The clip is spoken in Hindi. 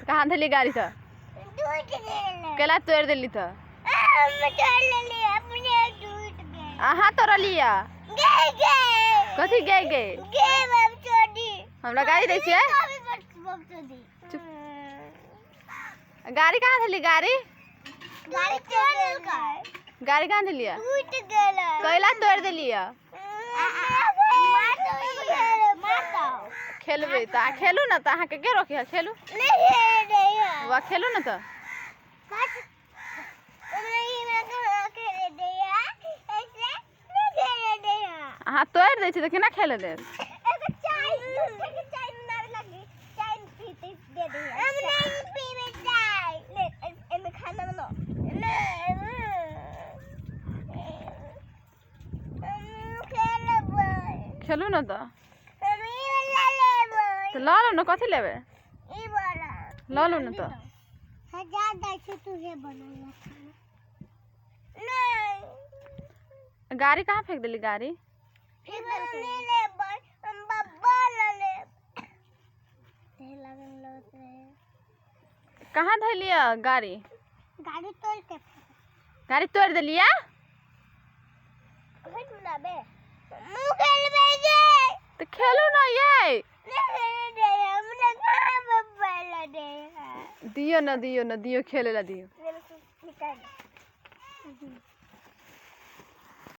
कहाँ धली गाड़ी था केला तोड़ दिली था हाँ तोड़ लिया कथी गे गे हमरा गाड़ी दै छियै गाड़ी कहाँ धली गाड़ी गाड़ी कहाँ दिलिया कैला तोड़ दिलिया खेलबे त खेलू न त अहाँ के रोकी है खेलू वा खेलू न त अहाँ तोड़ दै छी त केना खेले दे खेलू न त ला लो न कथी लेबे ला लो न त गाड़ी कहाँ फेंक दिली गाड़ी कहाँ धलिया गाड़ी गाड़ी तोड़ दिलिया तो खेलू ना ये दियो ना दियो खेले ला दियो